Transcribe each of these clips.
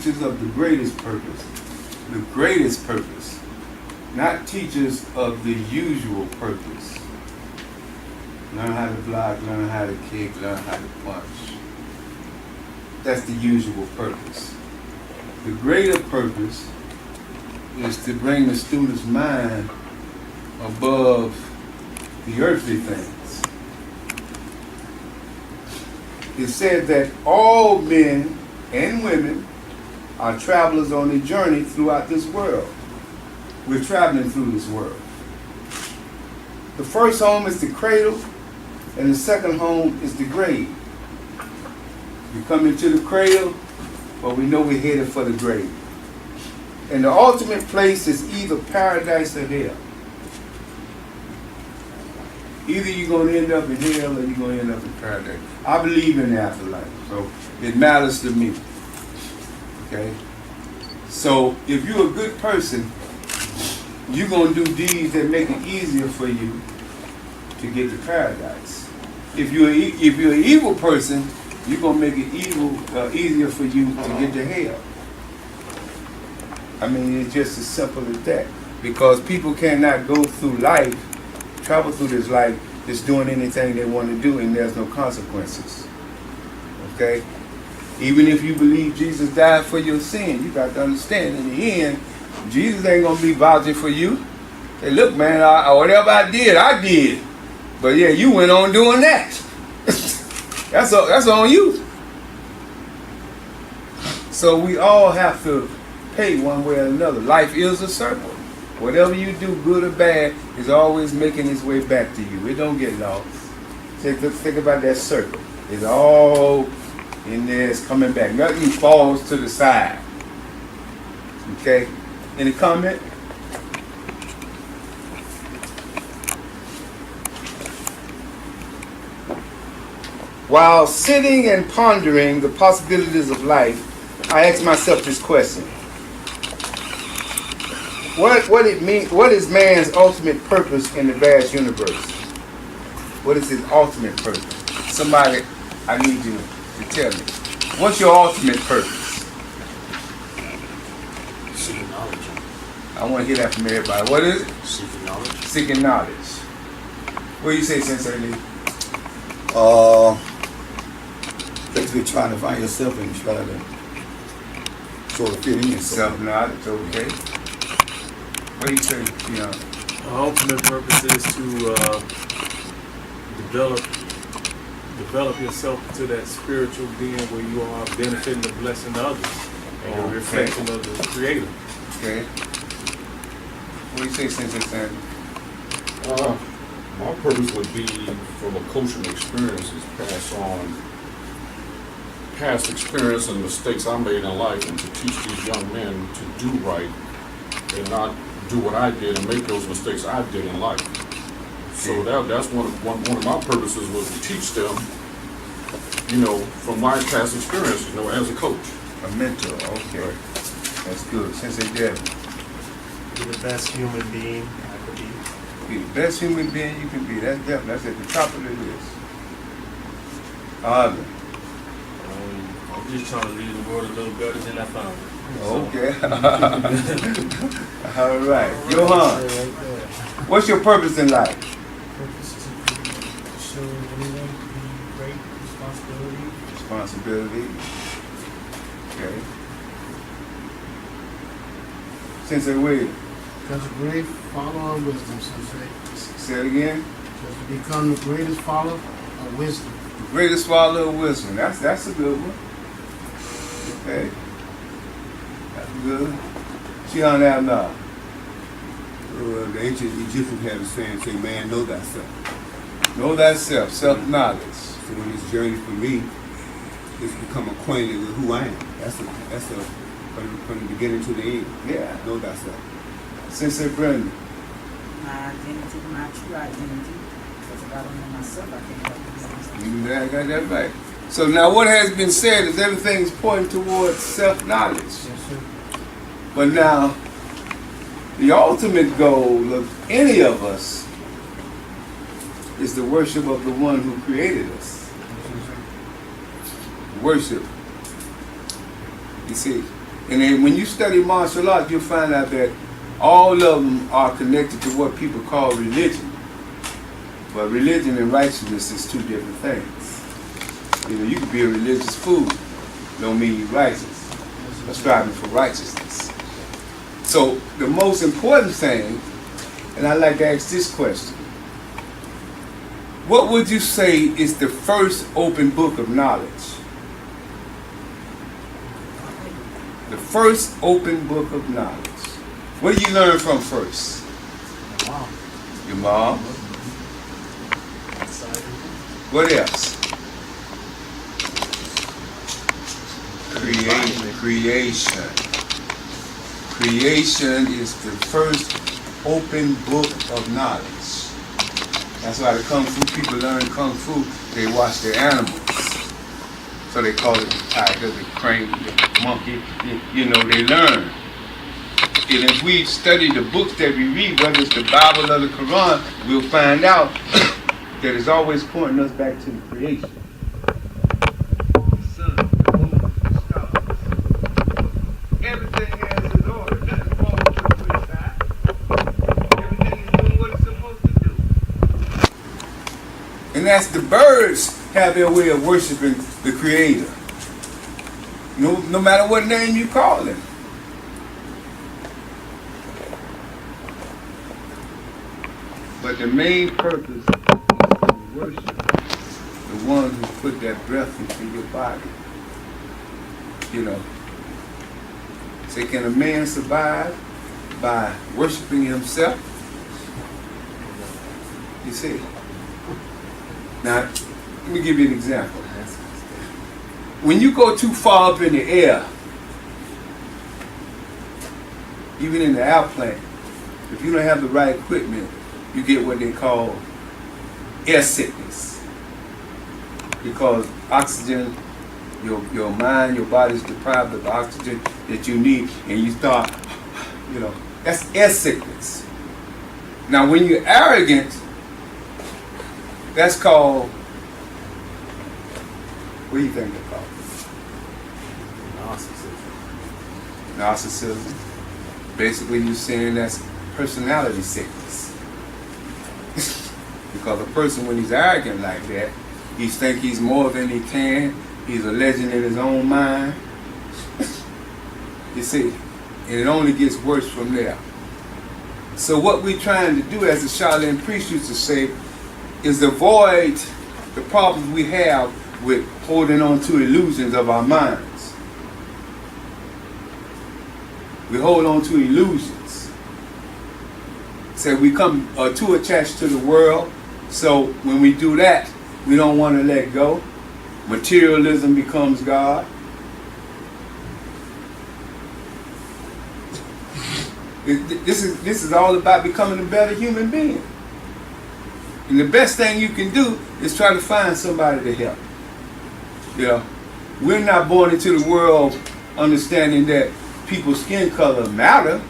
teachers of the greatest purpose. The greatest purpose. Not teachers of the usual purpose. Learn how to block, learn how to kick, learn how to punch. That's the usual purpose. The greater purpose is to bring the student's mind above the earthly things. It said that all men and women are travelers on a journey throughout this world. We're traveling through this world. The first home is the cradle, and the second home is the grave. We come into the cradle, but we know we're headed for the grave. And the ultimate place is either paradise or hell. Either you're going to end up in hell or you're going to end up in paradise. I believe in the afterlife, so it matters to me. Okay? So if you're a good person, you're going to do deeds that make it easier for you to get to paradise. If you're an evil person, you're going to make it easier for you to get to hell. I mean, it's just as simple as that. Because people cannot go through life, travel through this life, just doing anything they want to do, and there's no consequences. Okay? Even if you believe Jesus died for your sin, you got to understand, in the end, Jesus ain't going to be vouching for you. Hey, look, man, whatever I did. But yeah, you went on doing that. That's on you. So we all have to pay one way or another. Life is a circle. Whatever you do, good or bad, is always making its way back to you. It don't get lost. Think about that circle. It's all in there. It's coming back. Nothing falls to the side. Okay? Any comment? While sitting and pondering the possibilities of life, I asked myself this question. What is man's ultimate purpose in the vast universe? What is his ultimate purpose? Somebody, I need you to tell me. What's your ultimate purpose? Seeking knowledge. I want to hear that from everybody. What is it? Seeking knowledge. Seeking knowledge. What do you say, Sensei Lee? Basically trying to find yourself and try to sort of fit in yourself. Self-knowledge, okay. What do you say, Keon? The ultimate purpose is to develop yourself into that spiritual being where you are benefiting the blessing of others and a reflection of the Creator. Okay. What do you say, Sensei Sandy? My purpose would be, from a coaching experience, is pass on past experience and mistakes I made in life, and to teach these young men to do right and not do what I did and make those mistakes I did in life. So that's one of my purposes, was to teach them, from my past experience, as a coach. A mentor, okay. Right. That's good. Sensei Devin. Be the best human being I could be. Be the best human being you can be. That's definitely, that's at the top of the list. Arvin. I'm just trying to leave the world a little better than I found it. Okay. All right. Johan, what's your purpose in life? Purpose to show everyone to be great, Responsibility. Okay. Sensei William. Because a great follower of wisdom, Sensei. Say it again. Because to become the greatest follower of wisdom. The greatest follower of wisdom. That's a good one. Okay. That's good. She on that now. The ancient Egyptians had a saying, say, man, know thyself. Know thyself, self-knowledge. So in this journey for me, it's become acquainted with who I am. That's from the beginning to the end. Yeah. Know thyself. Sensei Brenda. My identity, my true identity. Because if I don't know myself, I can't help myself. I got that right. So now what has been said is everything is pointing towards self-knowledge. Yes, sir. But now, the ultimate goal of any of us is the worship of the one who created us. Worship. You see, And then when you study martial arts, you'll find out that all of them are connected to what people call religion. But religion and righteousness is two different things. You know, you can be a religious fool, don't mean you're righteous. Or striving for righteousness. So the most important thing, and I like to ask this question, what would you say is the first open book of knowledge? The first open book of knowledge. What do you learn from first? Wow. Your mom. What else? Creation. Creation is the first open book of knowledge. That's why the Kung Fu people learn Kung Fu, they watch their animals. So they call it the tiger, the crane, the monkey, you know, they learn. And if we study the books that we read, whether it's the Bible or the Quran, we'll find out that it's always pointing us back to the creation. The sun, the moon, the stars. Everything has its order. Nothing falls to the wayside. Everything is doing what it's supposed to do. And that's the birds have their way of worshiping the Creator. No matter what name you call him. But the main purpose is to worship the one who put that breath into your body. You know. Say, can a man survive by worshiping himself? You see. Now, let me give you an example. When you go too far up in the air, even in the airplane, if you don't have the right equipment, you get what they call air sickness. Because oxygen, your mind, your body's deprived of the oxygen that you need, and you start, you know, that's air sickness. Now, when you're arrogant, that's called, what do you think they're called? Narcissism. Basically, you're saying that's personality sickness. Because a person, when he's arrogant like that, he thinks he's more than he can. He's a legend in his own mind. You see, and it only gets worse from there. So what we're trying to do, as the Shaolin priest used to say, is avoid the problems we have with holding on to illusions of our minds. We hold on to illusions. So we come too attached to the world. So when we do that, we don't want to let go. Materialism becomes God. This is all about becoming a better human being. And the best thing you can do is try to find somebody to help. You know, we're not born into the world understanding that people's skin color matter.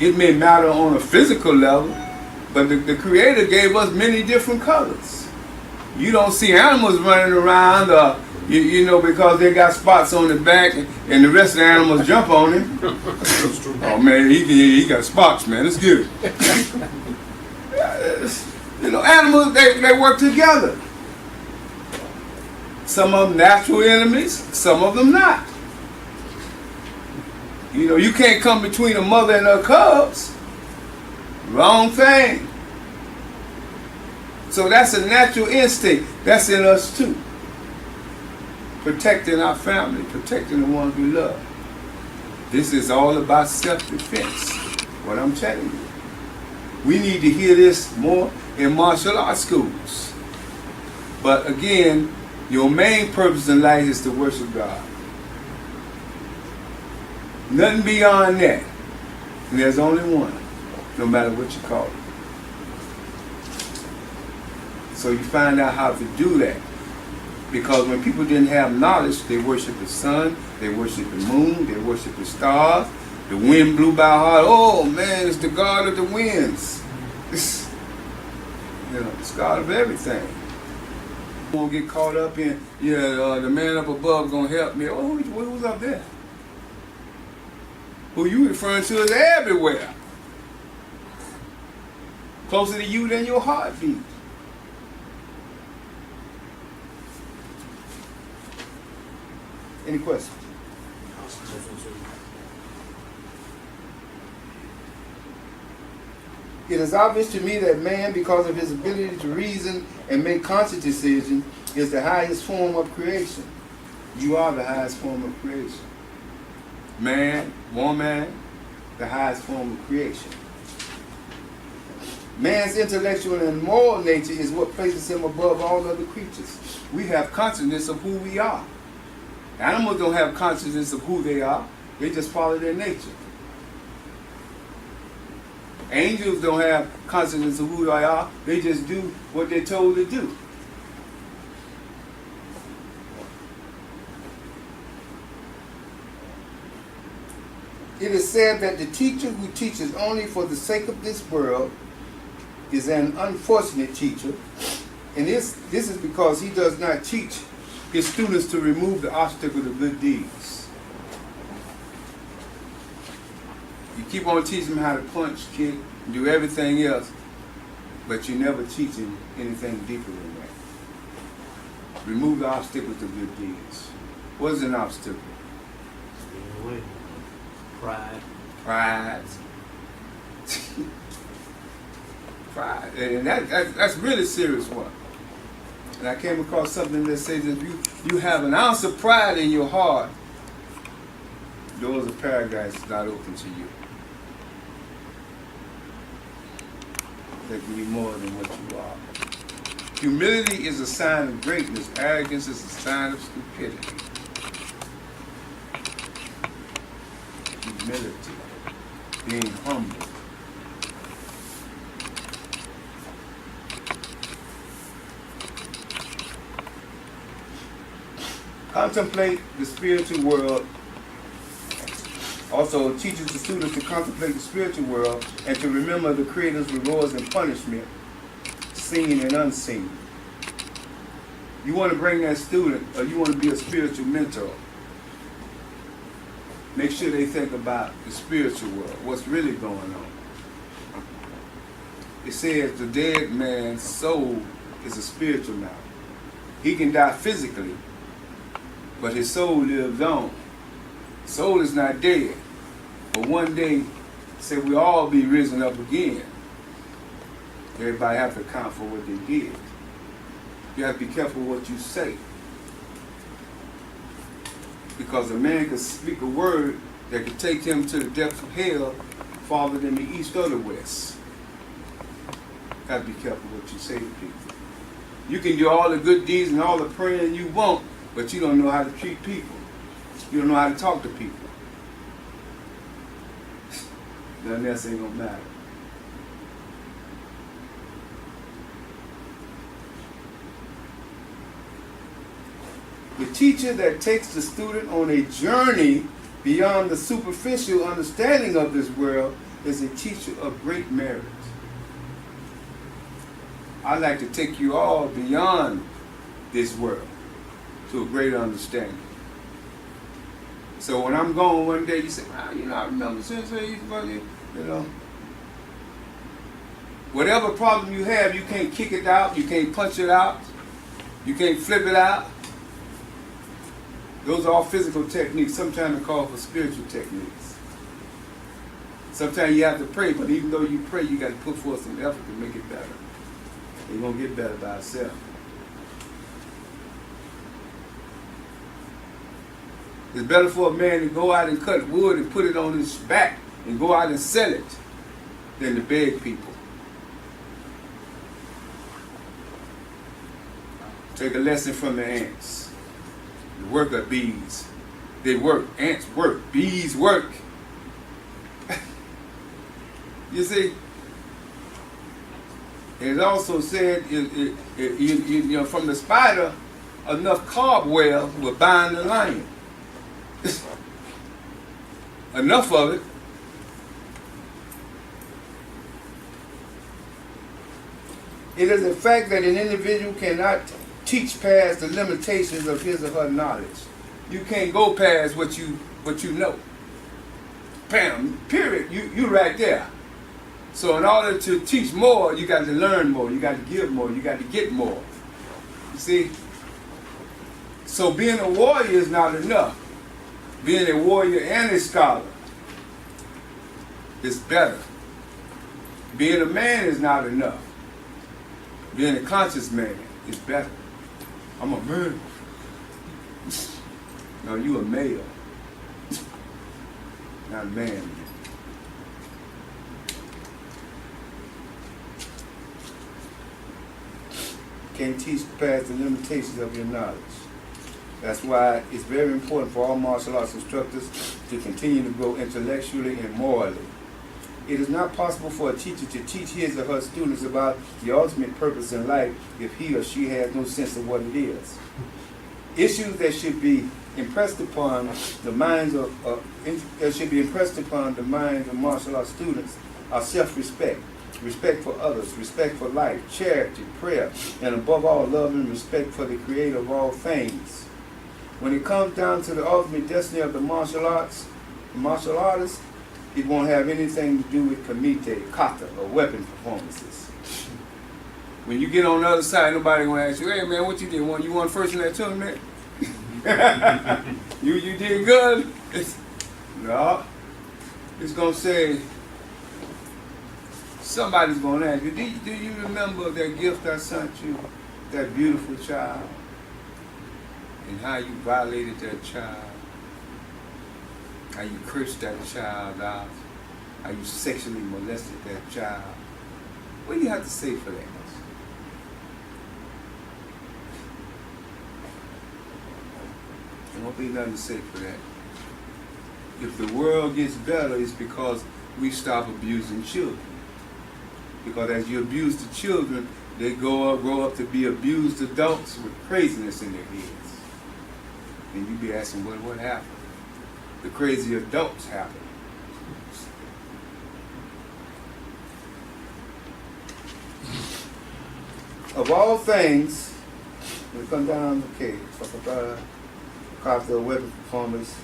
It may matter on a physical level, but the Creator gave us many different colors. You don't see animals running around, you know, because they got spots on the back and the rest of the animals jump on him. Oh man, he got spots, man. Let's get it. You know, animals, they work together. Some of them natural enemies, some of them not. You know, you can't come between a mother and her cubs. Wrong thing. So that's a natural instinct. That's in us too. Protecting our family, protecting the ones we love. This is all about self-defense. What I'm telling you. We need to hear this more in martial arts schools. But again, your main purpose in life is to worship God. Nothing beyond that. And there's only one, no matter what you call it. So you find out how to do that. Because when people didn't have knowledge, they worshiped the sun, they worshiped the moon, they worshiped the stars. The wind blew by hard. Oh man, it's the God of the winds. You know, it's God of everything. You won't get caught up in, the man up above gonna help me. Oh, who's up there? Who you referring to is everywhere. Closer to you than your heartbeat. Any questions? It is obvious to me that man, because of his ability to reason and make conscious decisions, is the highest form of creation. You are the highest form of creation. Man, woman, the highest form of creation. Man's intellectual and moral nature is what places him above all other creatures. We have consciousness of who we are. Animals don't have consciousness of who they are. They just follow their nature. Angels don't have consciousness of who they are. They just do what they're told to do. It is said that the teacher who teaches only for the sake of this world is an unfortunate teacher, and this is because he does not teach his students to remove the obstacle to good deeds. You keep on teaching them how to punch, kick, and do everything else, but you never teach them anything deeper than that. Remove the obstacle to good deeds. What is an obstacle? Pride. Pride. Pride. And that's really serious one. And I came across something that says if you have an ounce of pride in your heart, doors of paradise is not open to you. There can be more than what you are. Humility is a sign of greatness. Arrogance is a sign of stupidity. Humility, being humble. Contemplate the spiritual world. Also teaches the students to contemplate the spiritual world and to remember the Creator's rewards and punishment, seen and unseen. You want to bring that student, or you want to be a spiritual mentor, make sure they think about the spiritual world, what's really going on. It says the dead man's soul is a spiritual now. He can die physically, but his soul lives on. Soul is not dead, but one day, say we all be risen up again. Everybody have to account for what they did. You have to be careful what you say. Because a man could speak a word that could take him to the depths of hell farther than the east or the west. You have to be careful what you say to people. You can do all the good deeds and all the praying you want, but you don't know how to treat people. You don't know how to talk to people. Nothing else ain't gonna matter. The teacher that takes the student on a journey beyond the superficial understanding of this world is a teacher of great merit. I'd like to take you all beyond this world to a greater understanding. So when I'm gone one day, you say, well, you know, I remember since you know. Whatever problem you have, you can't kick it out, you can't punch it out, you can't flip it out. Those are all physical techniques. Sometimes they call for spiritual techniques. Sometimes you have to pray, but even though you pray, you got to put forth some effort to make it better. It won't get better by itself. It's better for a man to go out and cut wood and put it on his back and go out and sell it than to beg people. Take a lesson from the ants. The worker bees. They work. Ants work. Bees work. You see? It also said, you know, from the spider, enough cobwebs will bind the lion. Enough of it. It is a fact that an individual cannot teach past the limitations of his or her knowledge. You can't go past what you know. bam, period. You right there. So in order to teach more, you got to learn more. You got to give more. You got to get more. You see? So being a warrior is not enough. Being a warrior and a scholar is better. Being a man is not enough. Being a conscious man is better. I'm a man. No, you a male. Not a man. Can't teach past the limitations of your knowledge. That's why it's very important for all martial arts instructors to continue to grow intellectually and morally. It is not possible for a teacher to teach his or her students about the ultimate purpose in life if he or she has no sense of what it is. Issues that should be impressed upon the minds of martial arts students are self-respect, respect for others, respect for life, charity, prayer, and above all, love and respect for the Creator of all things. When it comes down to the ultimate destiny of the martial artist, it won't have anything to do with kamite, kata, or weapon performances. When you get on the other side, nobody gonna ask you, hey man, what you did? You won first in that tournament? you did good? No. It's gonna say, somebody's gonna ask you, do you remember that gift I sent you, that beautiful child? And how you violated that child? How you cursed that child out? How you sexually molested that child? What do you have to say for that? There won't be nothing to say for that. If the world gets better, it's because we stop abusing children. Because as you abuse the children, they grow up to be abused adults with craziness in their heads. And you be asking, what happened? The crazy adults happen. Of all things, when it comes down, okay, after weapon performance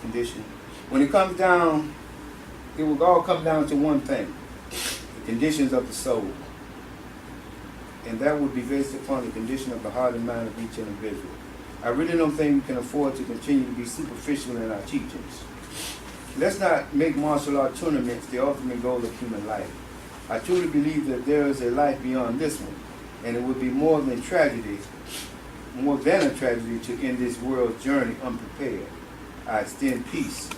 condition. When it comes down, it will all come down to one thing: the conditions of the soul. And that would be based upon the condition of the heart and mind of each individual. I really don't think we can afford to continue to be superficial in our teachings. Let's not make martial art tournaments the ultimate goal of human life. I truly believe that there is a life beyond this one, and it would be more than a tragedy to end this world's journey unprepared. I extend peace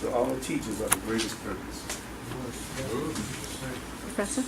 to all teachers of the greatest purpose. Professor?